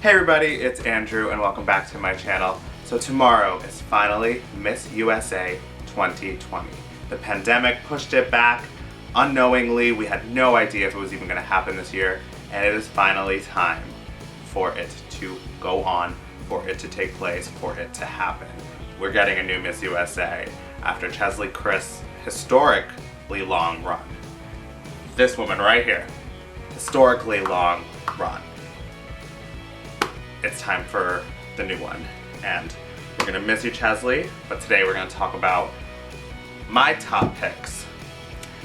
Hey everybody, it's Andrew and welcome back to my channel. So tomorrow is finally Miss USA 2020. The pandemic pushed it back unknowingly. We had no idea if it was even going to happen this year, and it is finally time for it to go on, for it to take place, for it to happen. We're getting a new Miss USA after Chesley Chris' historically long run. This woman right here, historically long run. It's time for the new one, and we're gonna miss you, Chesley, but today we're gonna talk about my top picks.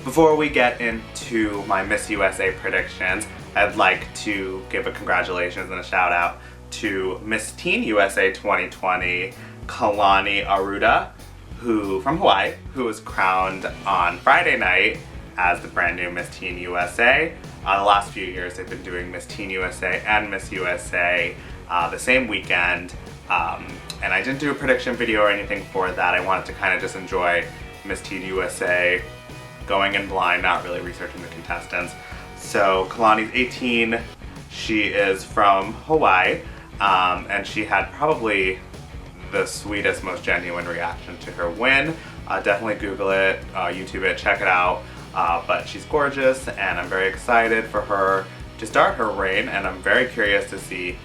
Before we get into my Miss USA predictions, I'd like to give a congratulations and a shout out to Miss Teen USA 2020, Kalani Aruda, from Hawaii, who was crowned on Friday night as the brand new Miss Teen USA. The last few years they've been doing Miss Teen USA and Miss USA the same weekend, and I didn't do a prediction video or anything for that. I wanted to kind of just enjoy Miss Teen USA, going in blind, not really researching the contestants. So Kalani's 18, she is from Hawaii, and she had probably the sweetest, most genuine reaction to her win. Definitely Google it, YouTube it, check it out. But she's gorgeous, and I'm very excited for her to start her reign, and I'm very curious to see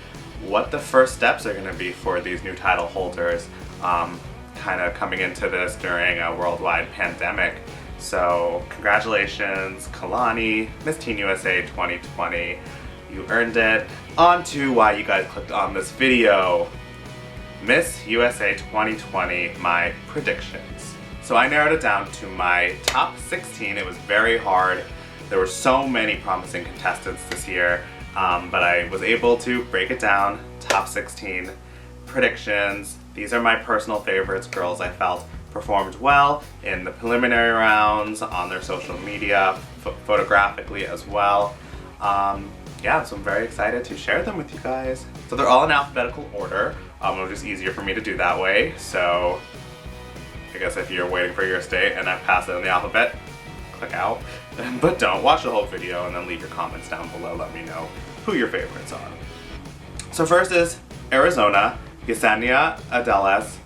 what the first steps are going to be for these new title holders, kind of coming into this during a worldwide pandemic. So congratulations, Kalani, Miss Teen USA 2020. You earned it. On to why you guys clicked on this video. Miss USA 2020, my predictions. So I narrowed it down to my top 16. It was very hard. There were so many promising contestants this year, but I was able to break it down. Top 16 predictions. These are my personal favorites, girls I felt performed well in the preliminary rounds, on their social media, photographically as well. Yeah, so I'm very excited to share them with you guys. So they're all in alphabetical order. It was just easier for me to do that way. So I guess if you're waiting for your state and I pass it in the alphabet, click out. But don't watch the whole video and then leave your comments down below. Let me know who your favorites are. So first is Arizona, YESENIA VIDALES,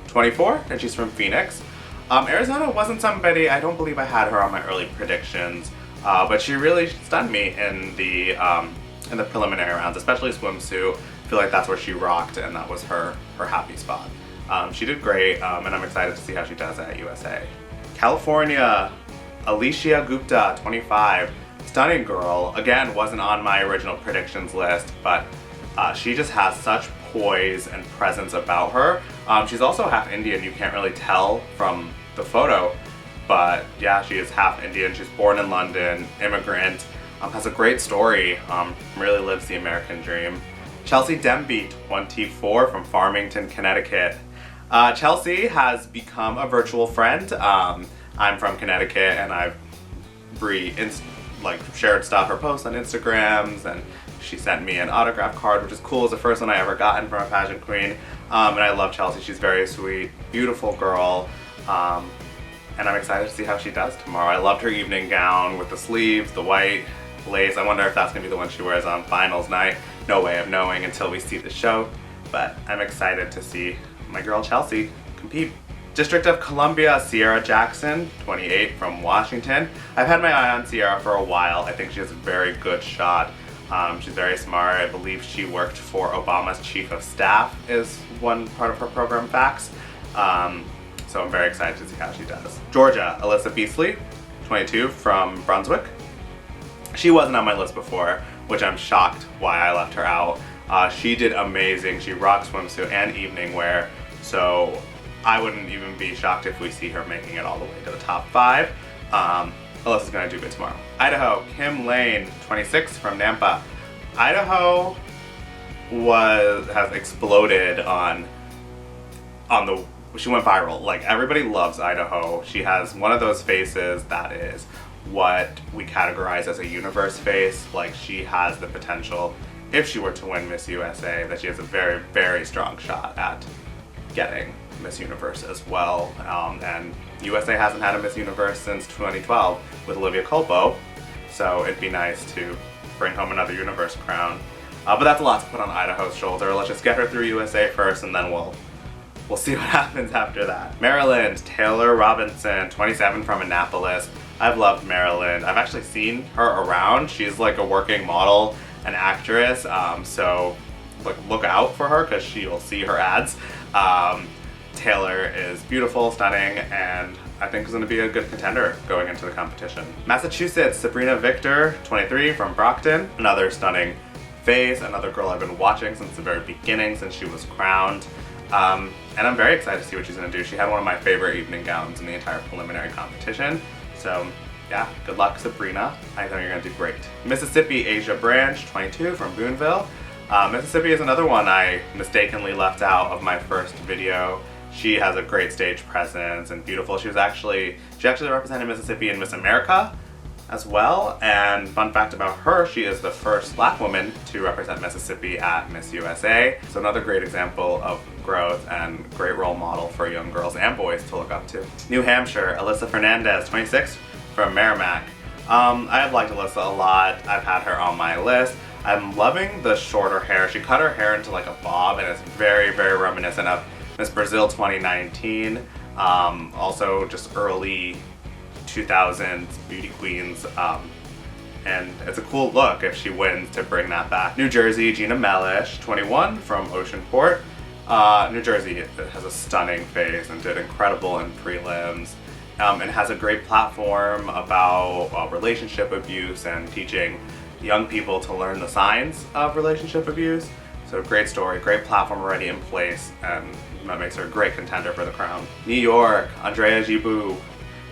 24, and she's from Phoenix. Arizona wasn't somebody, I don't believe I had her on my early predictions, but she really stunned me in the preliminary rounds, especially swimsuit. I feel like that's where she rocked, and that was her happy spot. She did great, and I'm excited to see how she does at USA. California, Alicia Gupta, 25. Stunning girl. Again, wasn't on my original predictions list, but she just has such poise and presence about her. She's also half Indian. You can't really tell from the photo, but yeah, she is half Indian. She's born in London, immigrant, has a great story, really lives the American dream. Chelsea DEMBY, 24, from Farmington, Connecticut. Chelsea has become a virtual friend. I'm from Connecticut, and I've shared stuff, her posts on Instagrams, and she sent me an autograph card, which is cool. It's the first one I ever gotten from a pageant queen, and I love Chelsea. She's very sweet, beautiful girl, and I'm excited to see how she does tomorrow. I loved her evening gown with the sleeves, the white lace. I wonder if that's gonna be the one she wears on finals night. No way of knowing until we see the show, but I'm excited to see my girl Chelsea compete. District of Columbia, CIERRA Jackson, 28, from Washington. I've had my eye on CIERRA for a while. I think she has a very good shot. She's very smart. I believe she worked for Obama's chief of staff, is one part of her program facts. So I'm very excited to see how she does. Georgia, ALYSSA BEASLEY, 22, from Brunswick. She wasn't on my list before, which I'm shocked why I left her out. She did amazing. She rocked swimsuit and evening wear, so I wouldn't even be shocked if we see her making it all the way to the top 5. Alyssa's gonna do good tomorrow. Idaho, Kim Lane, 26, from Nampa. Idaho has exploded she went viral. Like, everybody loves Idaho. She has one of those faces that is what we categorize as a universe face. Like, she has the potential, if she were to win Miss USA, that she has a very, very strong shot at getting Miss Universe as well. And USA hasn't had a Miss Universe since 2012 with Olivia Culpo, so it'd be nice to bring home another Universe crown. But that's a lot to put on Idaho's shoulder. Let's just get her through USA first, and then we'll see what happens after that. Maryland, TAELYR Robinson, 27 from Annapolis. I've loved Maryland. I've actually seen her around. She's like a working model and actress, so look out for her because you'll see her ads. TAELYR is beautiful, stunning, and I think is going to be a good contender going into the competition. Massachusetts, Sabrina Victor, 23 from Brockton. Another stunning face, another girl I've been watching since the very beginning, since she was crowned. And I'm very excited to see what she's going to do. She had one of my favorite evening gowns in the entire preliminary competition. So yeah, good luck, Sabrina. I think you're going to do great. Mississippi, Asia Branch, 22 from Boonville. Mississippi is another one I mistakenly left out of my first video. She has a great stage presence and beautiful. She actually represented Mississippi in Miss America as well. And fun fact about her, she is the first Black woman to represent Mississippi at Miss USA. So another great example of growth and great role model for young girls and boys to look up to. New Hampshire, ALYSSA Fernandez, 26 from Merrimack. I have liked ALYSSA a lot. I've had her on my list. I'm loving the shorter hair. She cut her hair into like a bob, and it's very, very reminiscent of Miss Brazil 2019. Also just early 2000s beauty queens. And it's a cool look if she wins to bring that back. New Jersey, GINA MELLISH, 21 from Oceanport. New Jersey has a stunning face and did incredible in prelims. And has a great platform about relationship abuse and teaching young people to learn the signs of relationship abuse. So great story, great platform already in place, and that makes her a great contender for the crown. New York, Andrea Gibu,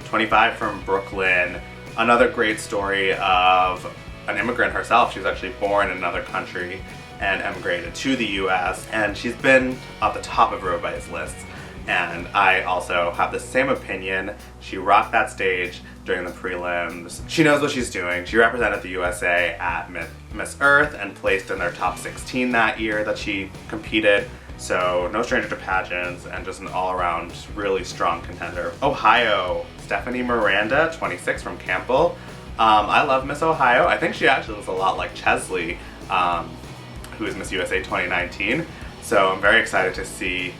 25 from Brooklyn. Another great story of an immigrant herself. She was actually born in another country and emigrated to the US, and she's been at the top of everybody's lists. And I also have the same opinion. She rocked that stage during the prelims. She knows what she's doing. She represented the USA at Miss Earth and placed in their top 16 that year that she competed. So no stranger to pageants and just an all-around really strong contender. Ohio, Stephanie Miranda, 26 from Campbell. I love Miss Ohio. I think she actually looks a lot like Chesley, who is Miss USA 2019. So I'm very excited to see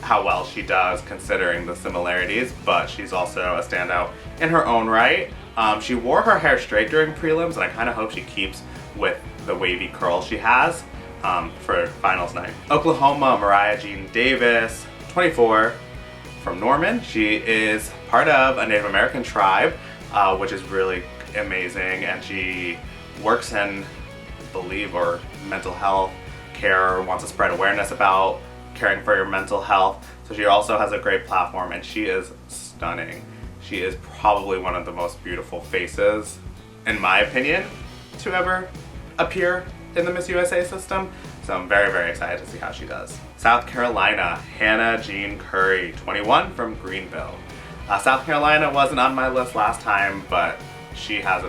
how well she does considering the similarities, but she's also a standout in her own right. She wore her hair straight during prelims, and I kind of hope she keeps with the wavy curl she has for finals night. Oklahoma, Mariah Jean Davis, 24 from Norman. She is part of a Native American tribe, which is really amazing, and she works in, or mental health care, wants to spread awareness about caring for your mental health. So she also has a great platform, and she is stunning. She is probably one of the most beautiful faces, in my opinion, to ever appear in the Miss USA system. So I'm very, very excited to see how she does. South Carolina, Hannah Jean Curry, 21 from Greenville. South Carolina wasn't on my list last time, but she has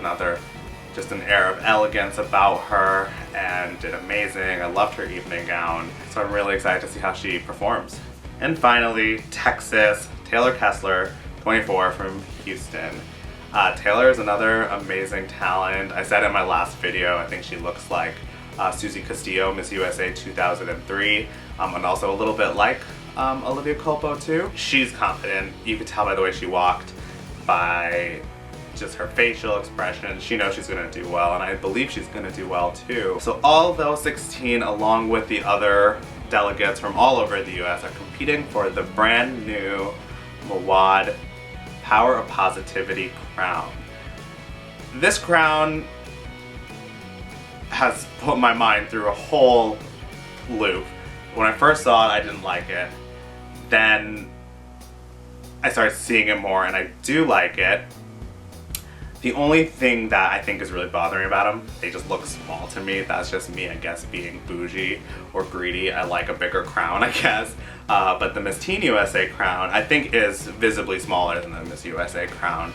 just an air of elegance about her and did amazing. I loved her evening gown, so I'm really excited to see how she performs. And finally, Texas, TAELYR KESSLER, 24 from Houston. TAELYR is another amazing talent. I said in my last video, I think she looks like Susie Castillo, Miss USA 2003, and also a little bit like Olivia Culpo too. She's confident. You could tell by the way she walked, by just her facial expression. She knows she's going to do well, and I believe she's going to do well too. So all those 16, along with the other delegates from all over the US, are competing for the brand new Mawad Power of Positivity crown. This crown has put my mind through a whole loop. When I first saw it, I didn't like it. Then I started seeing it more, and I do like it. The only thing that I think is really bothering about them, they just look small to me. That's just me, I guess, being bougie or greedy. I like a bigger crown, I guess. But the Miss Teen USA crown, I think, is visibly smaller than the Miss USA crown.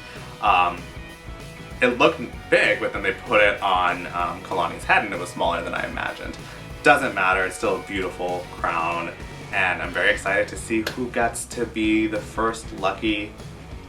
It looked big, but then they put it on Kalani's head and it was smaller than I imagined. Doesn't matter, it's still a beautiful crown, and I'm very excited to see who gets to be the first lucky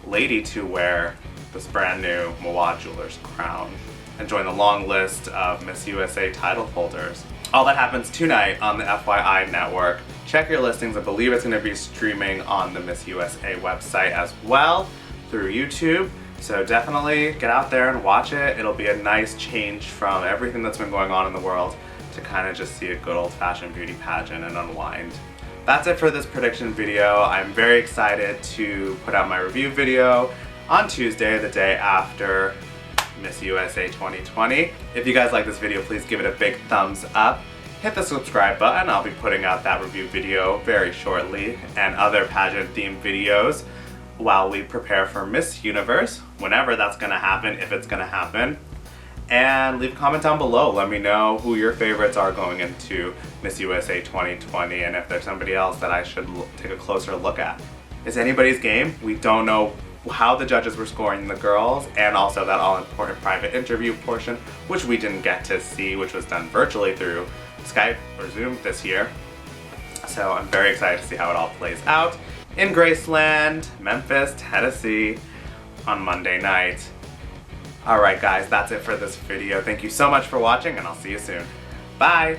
lady to wear this brand new Mawad Jewelers crown and join the long list of Miss USA title holders. all that happens tonight on the FYI network. Check your listings. I believe it's going to be streaming on the Miss USA website as well through YouTube. So definitely get out there and watch it. It'll be a nice change from everything that's been going on in the world to kind of just see a good old-fashioned beauty pageant and unwind. That's it for this prediction video. I'm very excited to put out my review video on Tuesday, the day after Miss USA 2020. If you guys like this video, please give it a big thumbs up. Hit the subscribe button. I'll be putting out that review video very shortly and other pageant themed videos while we prepare for Miss Universe, whenever that's gonna happen, if it's gonna happen. And leave a comment down below. Let me know who your favorites are going into Miss USA 2020 and if there's somebody else that I should take a closer look at. It's anybody's game. We don't know how the judges were scoring the girls, and also that all-important private interview portion, which we didn't get to see, which was done virtually through Skype or Zoom this year. So I'm very excited to see how it all plays out in Graceland, Memphis, Tennessee on Monday night. Alright guys, that's it for this video. Thank you so much for watching and I'll see you soon. Bye!